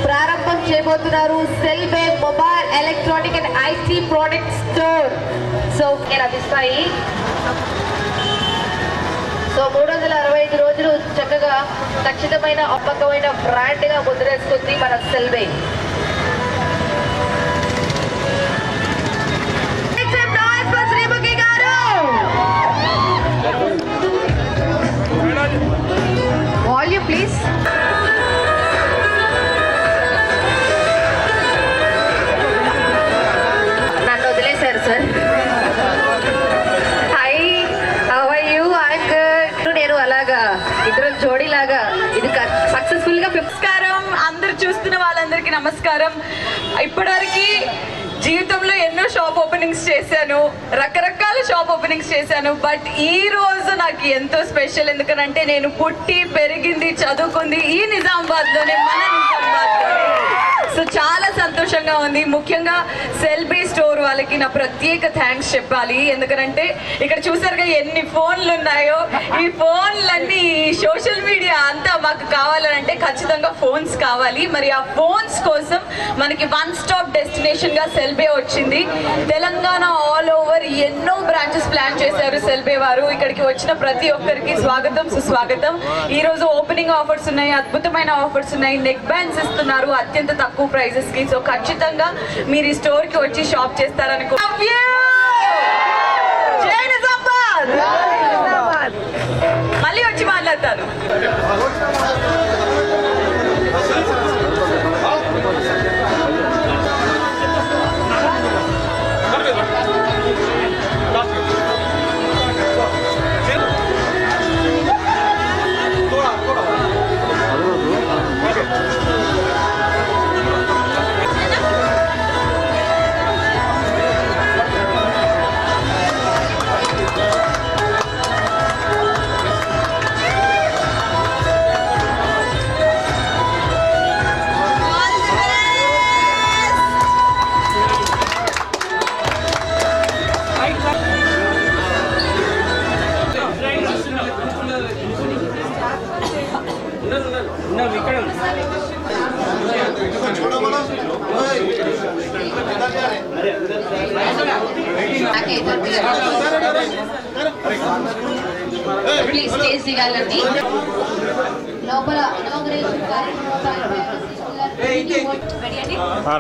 ప్రారంభం చేయబోతున్నారు Cellbay mobile electronic and IT product store. So లభిస్తాయి. సో 365 రోజులు చక్కగా ఖచ్చితమైన అమ్మకమైన బ్రాండ్ గా ముద్రేస్తుంది మన సెల్బే. Volume please. నన్ను వదిలేశారు సార్. ఇద్దరు జోడీలాగా ఇది సక్సెస్ఫుల్ గా. నమస్కారం అందరు చూస్తున్న వాళ్ళందరికీ నమస్కారం. ఇప్పటివరకు జీవితంలో ఎన్నో షాప్ ఓపెనింగ్స్ చేశాను, రకరకాల షాప్ ఓపెనింగ్స్ చేశాను. బట్ ఈ రోజు నాకు ఎంతో స్పెషల్. ఎందుకంటే నేను పుట్టి పెరిగింది చదువుకుంది ఈ నిజామాబాద్ లోనే, మన నిజామాబాద్ లోనే. సో చాలా సంతోషంగా ఉంది. ముఖ్యంగా సెల్బీ స్టోర్ వాళ్ళకి నా ప్రత్యేక థ్యాంక్స్ చెప్పాలి. ఎందుకంటే ఇక్కడ చూసారుగా ఎన్ని ఫోన్లు ఉన్నాయో. ఈ ఫోన్లన్నీ సోషల్ మీడియా అంతా మాకు కావాలంటే ఖచ్చితంగా ఫోన్స్ కావాలి. మరి ఆ ఫోన్స్ కోసం మనకి వన్ స్టాప్ డెస్టినేషన్ గా సెల్బే వచ్చింది. తెలంగాణ ఆల్ ఓవర్ ఎన్నో బ్రాంచెస్ ప్లాన్ చేశారు సెల్బే వారు. ఇక్కడికి వచ్చిన ప్రతి ఒక్కరికి స్వాగతం సుస్వాగతం. ఈ రోజు ఓపెనింగ్ ఆఫర్స్ ఉన్నాయి, అద్భుతమైన ఆఫర్స్ ఉన్నాయి. నెక్ బ్యాండ్స్ ఇస్తున్నారు అత్యంత తక్కువ ప్రైజెస్ కి. సో ఖచ్చితంగా మీరు ఈ స్టోర్ కి వచ్చి షాప్ చేస్తారనుకో. మళ్ళీ వచ్చి మాట్లాడతాను. ప్లీజ్ స్టేజ్ దిగాలండి. లోపల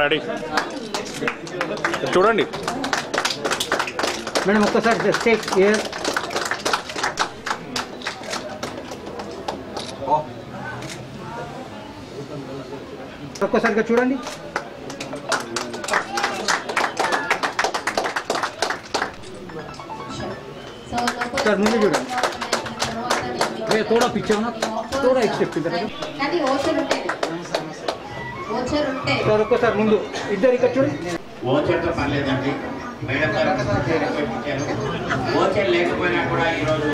రెడీ చూడండి మేడం. ఒక్కసారి స్టేజ్ ఒక్కసారిగా చూడండి. సార్ ముందు చూడండి. थोड़ा पीछे होना, थोड़ा एक स्टेप इधर సార్. ఒక్కసారి ముందు ఇద్దరు ఇక్కడ చూడండి. ఓచర్తో పని లేదండి. మేడం గారు ఓచర్ లేకపోయినా కూడా ఈరోజు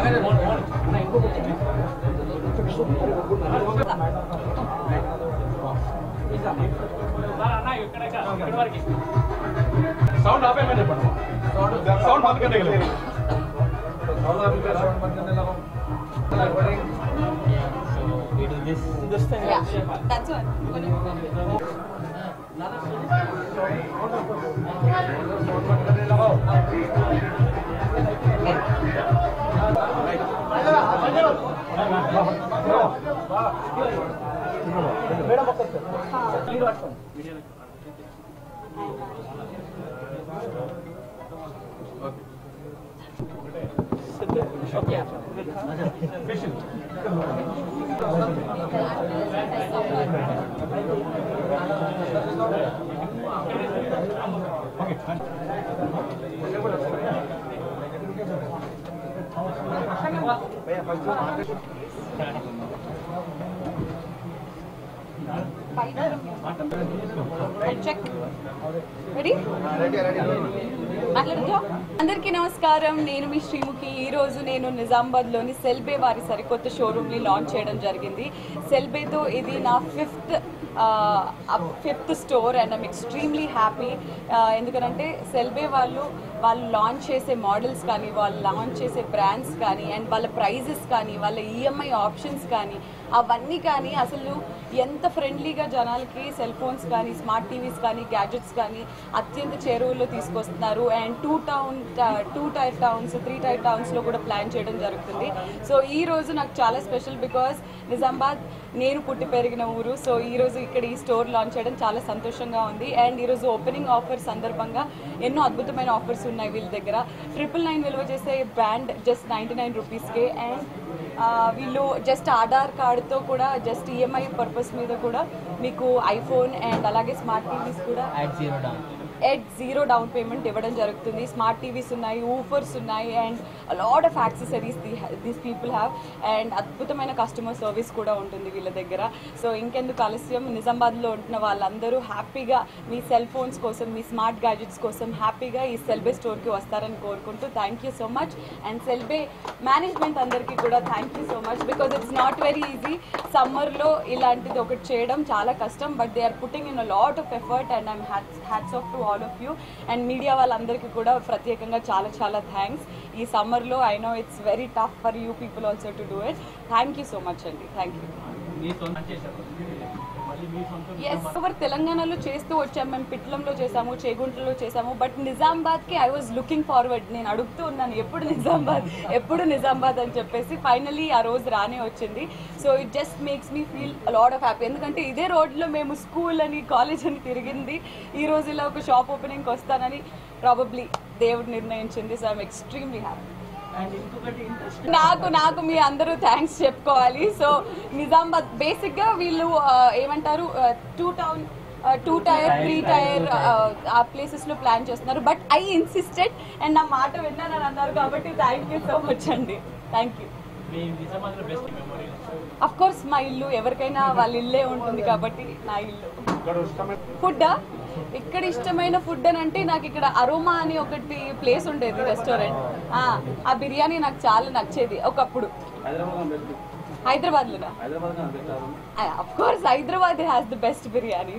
సౌండ్ ఆపేమని చెప్పండి. సౌండ్ బంద్ करने के लिए सौंड बंद करने लगा. It is this thing. Yeah, that's one. Madam Check. Ready? అందరికీ నమస్కారం. నేను మీ శ్రీముఖి. ఈరోజు నేను నిజామాబాద్లోని సెల్బే వారి సరికొత్త షోరూమ్ని లాంచ్ చేయడం జరిగింది. సెల్బేతో ఇది నా fifth store and I'm extremely happy. ఎందుకంటే సెల్బే వాళ్ళు లాంచ్ చేసే మోడల్స్ కానీ, వాళ్ళు లాంచ్ చేసే బ్రాండ్స్ కానీ, అండ్ వాళ్ళ ప్రైజెస్ కానీ, వాళ్ళ ఈఎంఐ ఆప్షన్స్ కానీ, అవన్నీ కానీ అసలు ఎంత ఫ్రెండ్లీగా జనాలకి సెల్ ఫోన్స్ కానీ స్మార్ట్ టీవీస్ కానీ గ్యాడ్జెట్స్ కానీ అత్యంత చేరువలో తీసుకొస్తున్నారు. అండ్ 2 టైర్ టౌన్స్ 3 టైర్ టౌన్స్లో కూడా ప్లాన్ చేయడం జరుగుతుంది. సో ఈ రోజు నాకు చాలా స్పెషల్ బికాస్ నిజామాబాద్ నేను పుట్టి పెరిగిన ఊరు. సో ఈరోజు ఇక్కడ ఈ స్టోర్ లాంచ్ చేయడం చాలా సంతోషంగా ఉంది. అండ్ ఈరోజు ఓపెనింగ్ ఆఫర్ సందర్భంగా ఎన్నో అద్భుతమైన ఆఫర్స్ ఉన్నాయి వీళ్ళ దగ్గర. 999 విలువ చేసే బ్రాండ్ జస్ట్ 99 రూపీస్కే. అండ్ వీళ్ళు జస్ట్ ఆధార్ కార్డుతో కూడా జస్ట్ ఈఎంఐ పర్పస్ మీద కూడా మీకు ఐఫోన్ అండ్ అలాగే స్మార్ట్ టీవీస్ కూడా at zero down payment ఇవ్వడం జరుగుతుంది. స్మార్ట్ టీవీస్ ఉన్నాయి, ఊఫర్స్ ఉన్నాయి and lot of accessories these people have. And అద్భుతమైన కస్టమర్ సర్వీస్ కూడా ఉంటుంది వీళ్ళ దగ్గర. సో ఇంకెందుకు ఆలస్యం, నిజామాబాద్లో ఉంటున్న వాళ్ళందరూ హ్యాపీగా మీ సెల్ ఫోన్స్ కోసం మీ స్మార్ట్ గ్యాడ్జెట్స్ కోసం హ్యాపీగా ఈ సెల్బే స్టోర్కి వస్తారని కోరుకుంటూ thank you so much. And సెల్బే మేనేజ్మెంట్ అందరికీ కూడా thank you so much because it's not very easy. సమ్మర్లో ఇలాంటిది ఒకటి చేయడం చాలా కష్టం, but they are putting in a lot of effort and I'm hats off to all of you. And media వాళ్ళందరికీ కూడా ప్రత్యేకంగా చాలా చాలా థ్యాంక్స్. ఈ సమ్మర్లో I know it's very tough for you people also to do it. Thank you so much అండి. Thank you. Yes, over తెలంగాణలో చేస్తూ వచ్చాము. మేము పిట్లంలో చేసాము, చేగుంటలో చేసాము, బట్ నిజామాబాద్కి ఐ వాజ్ లుకింగ్ ఫార్వర్డ్. నేను అడుగుతూ ఉన్నాను ఎప్పుడు నిజామాబాద్ అని చెప్పేసి. ఫైనలీ ఆ రోజు రానే వచ్చింది. So it just makes me feel lot of happy. ఎందుకంటే ఇదే రోడ్లో మేము స్కూల్ అని కాలేజ్ అని తిరిగింది. ఈ రోజు ఇలా ఒక షాప్ ఓపెనింగ్కి వస్తానని ప్రాబబ్లీ దేవుడు నిర్ణయించింది. So I'm extremely happy. నాకు మీ అందరూ థ్యాంక్స్ చెప్పుకోవాలి. సో నిజామాబాద్ బేసిక్గా వీళ్ళు ఏమంటారు 2 టైర్ 3 టైర్ ఆ ప్లేసెస్లో ప్లాన్ చేస్తున్నారు. బట్ ఐ ఇన్సిస్టెడ్ అండ్ నా మాట విన్నానని అన్నారు కాబట్టి థ్యాంక్ యూ సో మచ్ అండి. Thank you. అఫ్ కోర్స్ మా ఇల్లు, ఎవరికైనా వాళ్ళ ఇల్లే ఉంటుంది కాబట్టి నా ఇల్లు. ఫుడ్డా? ఇక్కడ ఇష్టమైన ఫుడ్ అని అంటే నాకు ఇక్కడ అరోమా అని ఒకటి ప్లేస్ ఉండేది రెస్టారెంట్. ఆ బిర్యానీ నాకు చాలా నచ్చేది ఒకప్పుడు. హైదరాబాద్లోనా? Of course Hyderabad has the best biryani.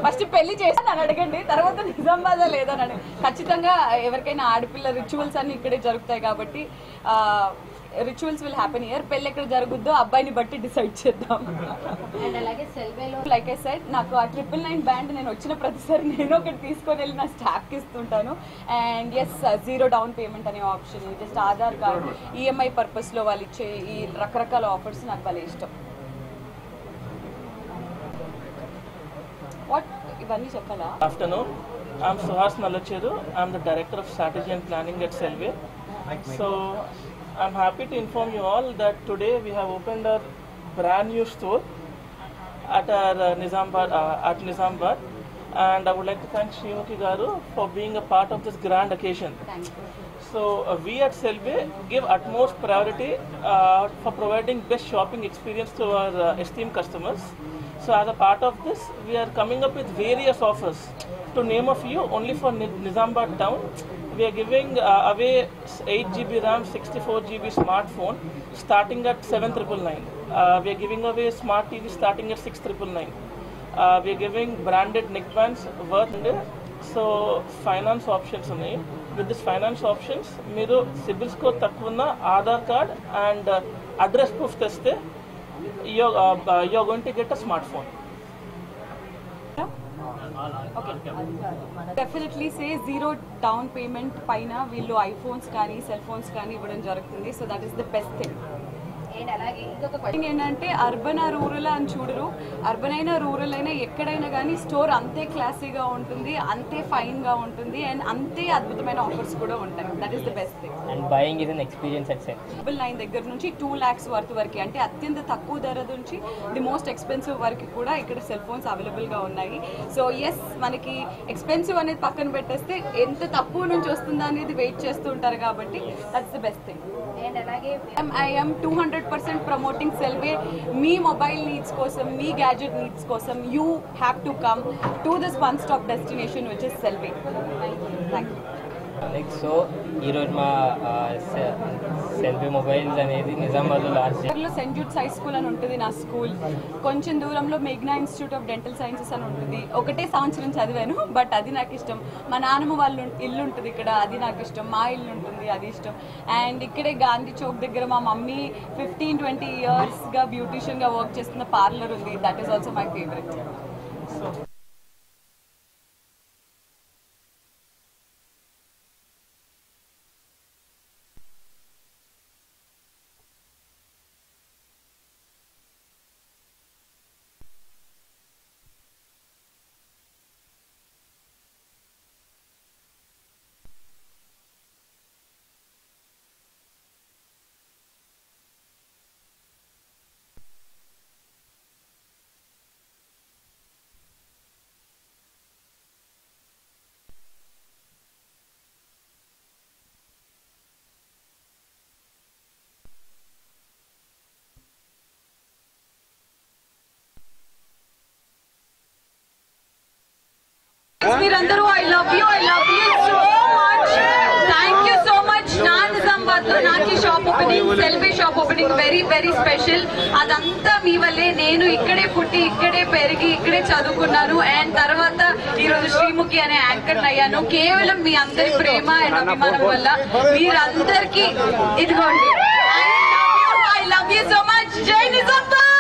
First పెళ్లి చేసి అని అడగండి, తర్వాత నిజామాబాద్ లేదని. ఖచ్చితంగా ఎవరికైనా ఆడపిల్ల రిచువల్స్ అన్ని ఇక్కడే జరుగుతాయి కాబట్టి రిచువల్స్ విల్ హ్యాపెన్ హియర్. పెళ్ళి ఎక్కడ జరుగుద్దో అబ్బాయిని బట్టి డిసైడ్ చేద్దాం. లైక్ ఐ సెడ్, నాకు ఆ 999 బ్యాండ్ నేను వచ్చిన ప్రతిసారి నేను ఒకటి తీసుకొని వెళ్ళి నా స్టాఫ్కి ఇస్తుంటాను. అండ్ ఎస్, 0 డౌన్ పేమెంట్ అనే option, just Aadhaar card, EMI పర్పస్లో వాళ్ళు ఇచ్చే ఈ రకరకాల ఆఫర్స్ నాకు భలే ఇష్టం. వాట్ ఇవన్నీ చెప్పాలా? Afternoon, I'm Suhas Nalacheru. I'm the Director of Strategy and Planning at Selvey. So I'm happy to inform you all that today we have opened a brand new store at our Nizamabad, and I would like to thank Srimuki Garu for being a part of this grand occasion. Thank you. So we at Selvey give utmost priority for providing best shopping experience to our esteemed customers. So as a part of this, we are coming up with various offers. To name a few, only for Nizamabad town, we are giving away 8GB RAM, 64GB smartphone starting at 7,999. We are giving away smart TV starting at 6,999. We are giving branded neckbands worth. So finance options ఉన్నాయి. With this finance options, మీరు CIBIL score తక్కువ ఉన్న Aadhaar card and address proof తెస్తే you're going to get a smartphone. Okay. Definitely say 0 down payment పైన వీళ్ళు iPhones కానీ cell phones కానీ ఇవ్వడం జరుగుతుంది. So that is the best thing. అలాగే ఇంకొక క్వశ్చన్ ఏంటంటే, అర్బన్ ఆ రూరల్ అని చూడరు. అర్బన్ అయినా రూరల్ అయినా ఎక్కడైనా కానీ స్టోర్ అంతే క్లాసీగా ఉంటుంది, అంతే ఫైన్గా ఉంటుంది అండ్ అంతే అద్భుతమైన ఆఫర్స్ కూడా ఉంటాయి. That is the best thing. And buying is an experience at cell. 999 దగ్గర నుంచి 2 lakhs వర్త్ వరకు, అంటే అత్యంత తక్కువ ధర నుంచి ది మోస్ట్ ఎక్స్పెన్సివ్ వరకు కూడా ఇక్కడ సెల్ ఫోన్స్ అవైలబుల్గా ఉన్నాయి. సో ఎస్, మనకి ఎక్స్పెన్సివ్ అనేది పక్కన పెట్టేస్తే ఎంత తక్కువ నుంచి వస్తుందా అనేది వెయిట్ చేస్తూ ఉంటారు కాబట్టి that's the best thing. And అలాగే ఐ am 200% ప్రమోటింగ్ సెల్వే. మీ మొబైల్ నీడ్స్ కోసం, మీ గ్యాడ్జెట్ నీడ్స్ కోసం you have to come to this one stop destination which is Cellbay. Thank you. So ఈరోజు మా సెల్ఫీ మొబైల్స్ అనేది నిజామాబాద్లో లాంచ్ చేయాలి. సెయింట్ జూడ్స్ హై స్కూల్ అని ఉంటుంది నా స్కూల్. కొంచెం దూరంలో మేఘ్నా ఇన్స్టిట్యూట్ ఆఫ్ డెంటల్ సైన్సెస్ అని ఉంటుంది. ఒకటే సంవత్సరం చదివాను, బట్ అది నాకు ఇష్టం. మా నాన్నమ్మ వాళ్ళ ఇల్లు ఉంటుంది ఇక్కడ, అది నాకు ఇష్టం. మా ఇల్లు ఉంటుంది, అది ఇష్టం. అండ్ ఇక్కడే గాంధీ చౌక్ దగ్గర మా మమ్మీ 15-20 ఇయర్స్గా బ్యూటీషియన్గా వర్క్ చేస్తున్న పార్లర్ ఉంది. That is also my favourite. మీరందరూ I love you so much. Thank you so much. నా నిజామాబాద్ లో నాకు ఈ shop opening, selfie shop opening very very special. అదంతా మీ వల్లే. నేను ఇక్కడే పుట్టి, ఇక్కడే పెరిగి, ఇక్కడే చదువుకున్నాను. అండ్ తర్వాత ఈరోజు శ్రీముఖి అనే యాంకర్ అయ్యాను. కేవలం మీ అందరి ప్రేమ అండ్ అభిమానం వల్ల. మీరందరికీ ఇదిగోండి, I love you so much. జై నిజామాబాద్.